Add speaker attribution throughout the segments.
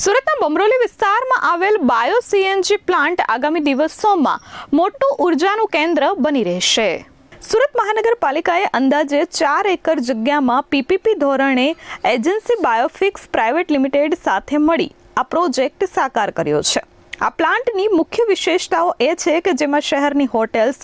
Speaker 1: સુરતના બમરોલી વિસ્તારમાં આવેલ બાયો સીએનજી પ્લાન્ટ આગામી દિવસોમાં મોટું ઉર્જાનું કેન્દ્ર બની રહેશે. સુરત મહાનગરપાલિકાએ અંદાજે 4 એકર જગ્યામાં પીપીપી ધોરણે એજન્સી બાયોફિક્સ પ્રાઇવેટ લિમિટેડ સાથે મળી આ પ્રોજેક્ટ સાકાર કર્યો છે. આ પ્લાન્ટની મુખ્ય વિશેષતાઓ એ છે કે જેમાં શહેરની હોટેલ્સ,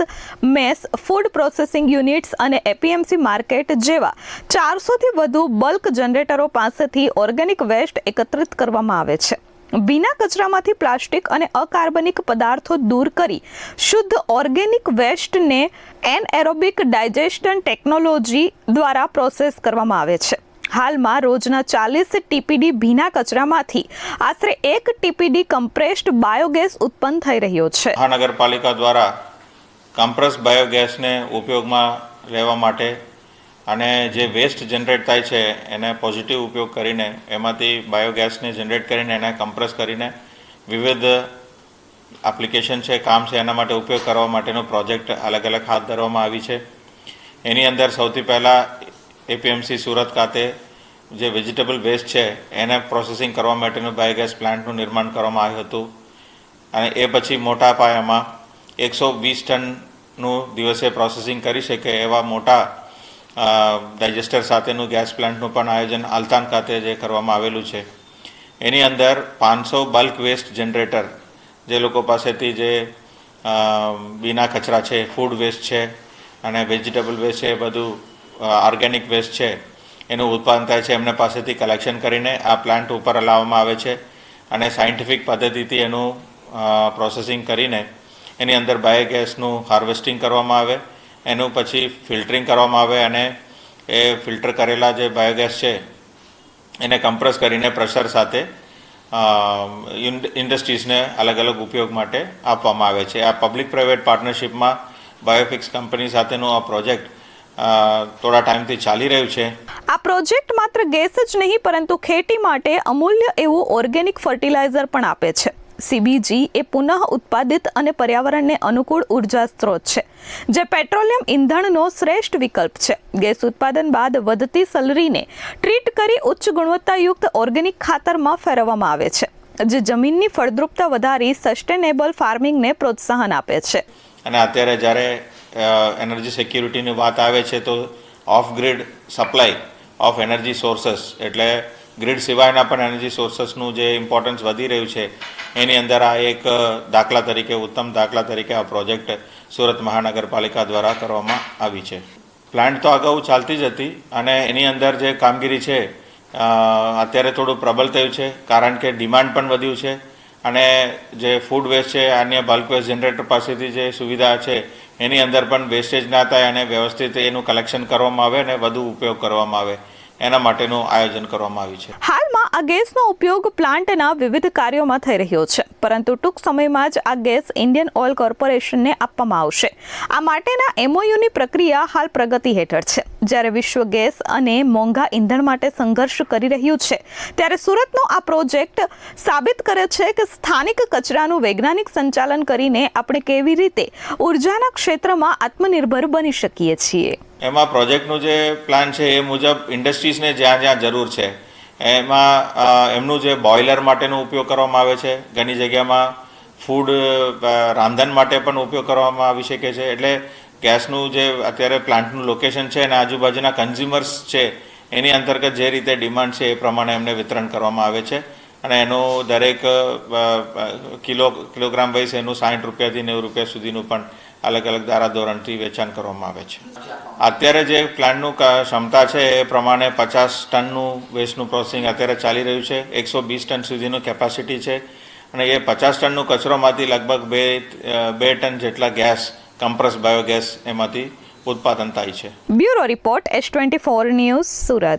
Speaker 1: મેસ, ફૂડ પ્રોસેસિંગ યુનિટ્સ અને એપીએમસી માર્કેટ જેવા 400થી વધુ બલ્ક જનરેટરો પાસેથી ઓર્ગેનિક વેસ્ટ એકત્રિત કરવામાં આવે છે. ભીના કચરામાંથી પ્લાસ્ટિક અને અકાર્બનિક પદાર્થો દૂર કરી શુદ્ધ ઓર્ગેનિક વેસ્ટને એનએરોબિક ડાયજેશન ટેકનોલોજી દ્વારા પ્રોસેસ કરવામાં આવે છે. હાલમાં રોજના 40 ટીપીડી ભીના કચરામાંથી આશરે 1 ટીપીડી કમ્પ્રેસ્ડ બાયોગેસ ઉત્પન્ન થઈ રહ્યો છે.
Speaker 2: મહાનગરપાલિકા દ્વારા કમ્પ્રેસ્ડ બાયોગેસને ઉપયોગમાં લેવા માટે અને જે વેસ્ટ જનરેટ થાય છે એને પોઝિટિવ ઉપયોગ કરીને એમાંથી બાયોગેસને જનરેટ કરીને એને કમ્પ્રેસ કરીને વિવિધ એપ્લિકેશન છે, કામ છે, એના માટે ઉપયોગ કરવા માટેનો પ્રોજેક્ટ અલગ અલગ હાથ ધરવામાં આવી છે. એની અંદર સૌથી પહેલાં એપીએમસી સુરત ખાતે જે વેજીટેબલ વેસ્ટ છે એને પ્રોસેસિંગ કરવા માટેનું બાયોગેસ પ્લાન્ટનું નિર્માણ કરવામાં આવ્યું હતું અને એ પછી મોટા પાયામાં 120 ટનનું દિવસે પ્રોસેસિંગ કરી શકે એવા મોટા ડાયજેસ્ટર સાથેનું ગેસ પ્લાન્ટનું પણ આયોજન આલતાન ખાતે જે કરવામાં આવેલું છે. એની અંદર 500 બલ્ક વેસ્ટ જનરેટર જે લોકો પાસેથી જે બીના કચરા છે, ફૂડ વેસ્ટ છે અને વેજીટેબલ વેસ્ટ છે, બધું ઓર્ગેનિક વેસ્ટ છે એનું ઉત્પાદન થાય છે, એમને પાસેથી કલેક્શન કરીને આ પ્લાન્ટ ઉપર લાવવામાં આવે છે અને સાયન્ટિફિક પદ્ધતિથી એનું પ્રોસેસિંગ કરીને એની અંદર બાયોગેસનું હાર્વેસ્ટિંગ કરવામાં આવે, એનું પછી ફિલ્ટરિંગ કરવામાં આવે અને એ ફિલ્ટર કરેલા જે બાયોગેસ છે એને કમ્પ્રેસ કરીને પ્રેશર સાથે ઇન્ડસ્ટ્રીઝને અલગ અલગ ઉપયોગ માટે આપવામાં આવે છે. આ પબ્લિક પ્રાઇવેટ પાર્ટનરશિપમાં બાયોફિક્સ કંપની સાથેનો આ પ્રોજેક્ટ થોડા ટાઈમથી ચાલી રહ્યું છે.
Speaker 1: આ પ્રોજેક્ટ માત્ર ગેસ જ નહીં પરંતુ ખેતી માટે અમૂલ્ય એવું ઓર્ગેનિક ફર્ટિલાઇઝર પણ આપે છે. સીબીજી એ પુનઃ ઉત્પાદિત અને પર્યાવરણને અનુકૂળ ઉર્જા સ્ત્રોત છે જે પેટ્રોલિયમ ઇંધણનો શ્રેષ્ઠ વિકલ્પ છે. ગેસ ઉત્પાદન બાદ વધતી સલરીને ટ્રીટ કરી ઉચ્ચ ગુણવત્તાયુક્ત ઓર્ગેનિક ખાતરમાં ફેરવવામાં આવે છે જે જમીનની ફળદ્રુપતા વધારી સસ્ટેનેબલ ફાર્મિંગને પ્રોત્સાહન આપે છે.
Speaker 2: અને અત્યારે જ્યારે એનર્જી સિક્યુરિટીની વાત આવે છે તો off grid supply of energy sources એટલે ગ્રીડ સિવાયના પણ એનર્જી સોર્સસનું જે ઇમ્પોર્ટન્સ વધી રહ્યું છે એની અંદર આ એક દાખલા તરીકે, ઉત્તમ દાખલા તરીકે આ પ્રોજેક્ટ સુરત મહાનગરપાલિકા દ્વારા કરવામાં આવી છે. પ્લાન્ટ તો અગાઉ ચાલતી જ હતી અને એની અંદર જે કામગીરી છે અત્યારે થોડું પ્રબળ થયું છે કારણ કે ડિમાન્ડ પણ વધ્યું છે અને જે ફૂડ વેસ્ટ છે, અન્ય બલ્ક વેસ્ટ જનરેટર પાસેથી જે સુવિધા છે એની અંદર પણ વેસ્ટેજ ના થાય અને વ્યવસ્થિત એનું કલેક્શન કરવામાં આવે અને વધુ ઉપયોગ કરવામાં આવે એના માટેનું આયોજન કરવામાં આવ્યું છે.
Speaker 1: હાલમાં આ ગેસનો ઉપયોગ પ્લાન્ટના વિવિધ કાર્યોમાં થઈ રહ્યો છે પરંતુ ટૂંક સમયમાં જ આ ગેસ ઇન્ડિયન ઓઇલ કોર્પોરેશનને આપવામાં આવશે. આ માટેના એમઓયુની પ્રક્રિયા હાલ પ્રગતિ હેઠળ છે. જ્યારે વિશ્વ ગેસ અને મોંઘા ઇંધણ માટે સંઘર્ષ કરી રહ્યું છે ત્યારે સુરતનો આ પ્રોજેક્ટ સાબિત કરે છે કે સ્થાનિક કચરાનું વૈજ્ઞાનિક સંચાલન કરીને આપણે કેવી રીતે ઉર્જાના ક્ષેત્રમાં આત્મનિર્ભર બની શકીએ છીએ.
Speaker 2: એમાં પ્રોજેક્ટનું જે પ્લાન છે એ મુજબ ઇન્ડસ્ટ્રીઝને જ્યાં જ્યાં જરૂર છે એમાં એમનું જે બોઇલર માટેનો ઉપયોગ કરવામાં આવે છે, ઘણી જગ્યામાં ફૂડ રાંધણ માટે પણ ઉપયોગ કરવામાં આવી શકે છે. એટલે ગેસનું જે અત્યારે પ્લાન્ટનું લોકેશન છે અને આજુબાજુના કન્ઝ્યુમર્સ છે એની અંતર્ગત જે રીતે ડિમાન્ડ છે એ પ્રમાણે એમને વિતરણ કરવામાં આવે છે અને એનું દરેક કિલોગ્રામ વાઇઝ એનું 60 રૂપિયાથી 90 રૂપિયા સુધીનું પણ અલગ અલગ ધારાધોરણથી વેચાણ કરવામાં આવે છે. અત્યારે જે પ્લાન્ટનું ક્ષમતા છે એ પ્રમાણે 50 ટનનું વેસ્ટનું પ્રોસેસિંગ અત્યારે ચાલી રહ્યું છે. 120 ટન સુધીનું કેપેસિટી છે અને એ 50 ટનનું કચરોમાંથી લગભગ 2 ટન જેટલા ગેસ, કમ્પ્રેસ બાયોગેસ એમાંથી ઉત્પાદન થાય છે.
Speaker 1: Bureau report S24 news Surat.